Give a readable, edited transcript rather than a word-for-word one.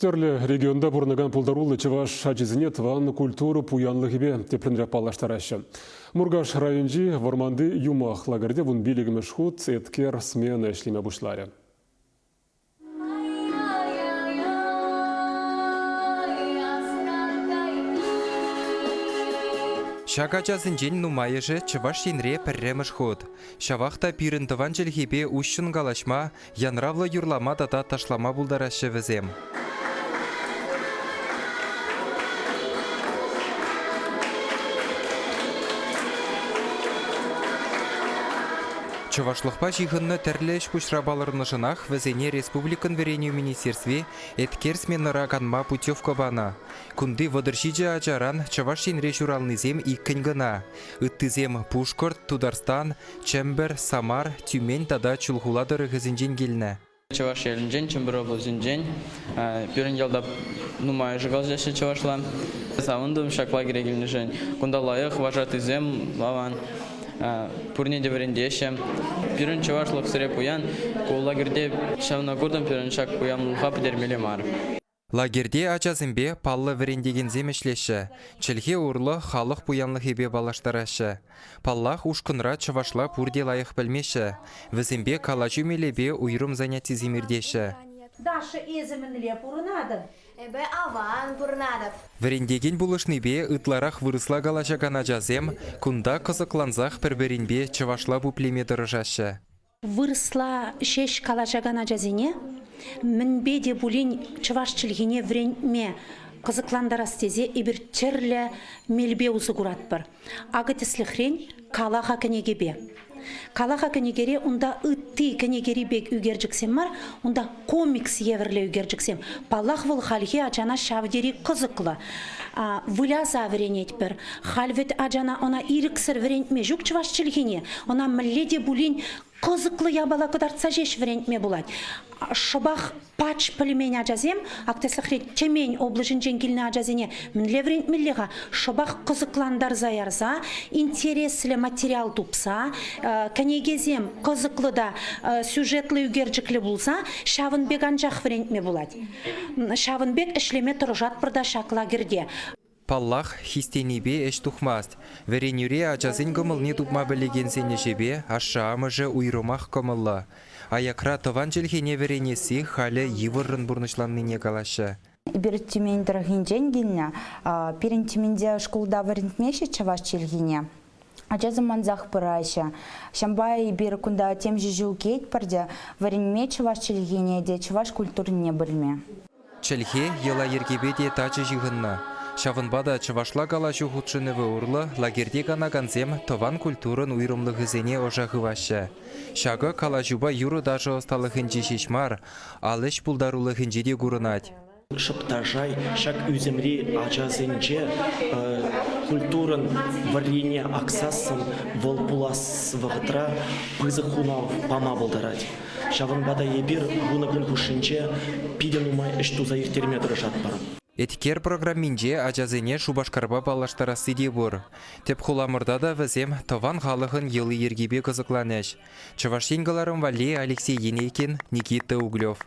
Терлі регионда бұрныған пұлдарулы Чываш ажизіне тыван культуру пуянлығыбе теплінрек палаштарашы. Мургаш районжи ворманды юмах лагерде вун билігімі шхуд еткер смена эшлеме бұшлары. Шагачасын жен нумайыжы Чываш енре пірреміш ход. Шавақта пиріндіван желхебе ұшшын галашма, янравлы юрлама дата ташлама бұлдарашы візем. Чывашлықпа жиғынны тәрлі шпушрабаларны жынақ візене республикан верению министерстве эткерсменнара ганма путевка бана. Кунды водыршиджи ажаран Чываш енре журалнызем иккін гына. Үттізем Пушкорт, Тударстан, Чембер, Самар, Тюмень тада чулхуладыры ғызынжен келіні. Чываш елінжен, Чембер облызынжен. Пирін елда нумай жығал жашы Чывашла. Савындым шакла керегіліні жен. Кунда лайық важатызем лаван. Пурне деверендеше. Пирін Чывашлық сіреп уян. Кол лагерде шавна көрдім пирін шак уян лұға пидермелі мар. Лагерде ачазымбе паллы верендеген земешлеші. Чілге урлы халық пуянлық ебе балаштарашы. Паллах ушкынра Чывашла пурде лайық білмеші. Візімбе калачу мелебе уйрым занятий земірдеші. Даша ezimинле пурынады. Эбе аван пурнадып. Верендеген булышныбе ытларах вырысла галачаган ажазем, кунда кызыкланзах перберинбе Чывашла буплеме дырыжашы. Вырысла шеш калачаган ажазине, мінбе де булин Чываш чилгине вренме кызыкландарас тезе ибір терлі мелбе узы куратпыр. Агытыслы хрен калаха кенегебе. Калаха кенегере унда ытты кенегери бек үгерджіксем мар, унда комикс еверле үгерджіксем. Палах выл халхи ачана шавдери кызыклы. Выляза вренет бір. Халвет ачана она иріксір врентме жүк Чываш чилгине. Она мілледе булин кызыклы ябала кыдартса жеш врентме булать. Шыбах пач пілімен ажазем, актесліхрет темень облыжын келіне ажазене мінле врентмеліға шыбах кызыкландар заярза, интереслі материал тупса, кәнегезем кызыклы да сюжетлі үгерджіклі болса, Шавынбек анжақ врентме булать. Шавынбек ішлеме тұржат бірда шақ лагерде. Паллах хистенебе эш тухмаст. Веренюре ачазын гымылны тупма білеген сенешебе, ашшаамыжы уйрымах кымылла. Аякра тыван желхене веренесі халі евырын бұрнышланныне калашы. Бір тюмень дырғынжен келіне, перін тюменде школда варентмеші Чываш челгене. Ачазы манзақ пырайшы. Шамбай бір күнда тем жежу кейт бірде варенме Чываш челгене де Чываш культуріне білме. Челхе ела ергебе де тачы жиғынна. Шавынбада Чывашла калашу худшынывы урлы, лагерде гана ганзем тован культурын уйрымлы гызене ожағывашы. Шағы калашуба юры даже осталығынжи шешмар, алыш пулдарулығынжи де гурынать. Шыптажай, шак үземри ачазынче культурын варрине аксасын волпулас вғытра пызы хуна пама болдарать. Шавынбада ебір бұнығын хушынче пиден умай эшту заиртерме дырышат бар. Эткер программинже ажазыне шубашкарба балаштарасы де бұр. Теп хуламырда да візем тован халығын елы ергебе кызыкланыш. Чываш енгіларым Валей Алексей Енейкин, Никита Углев.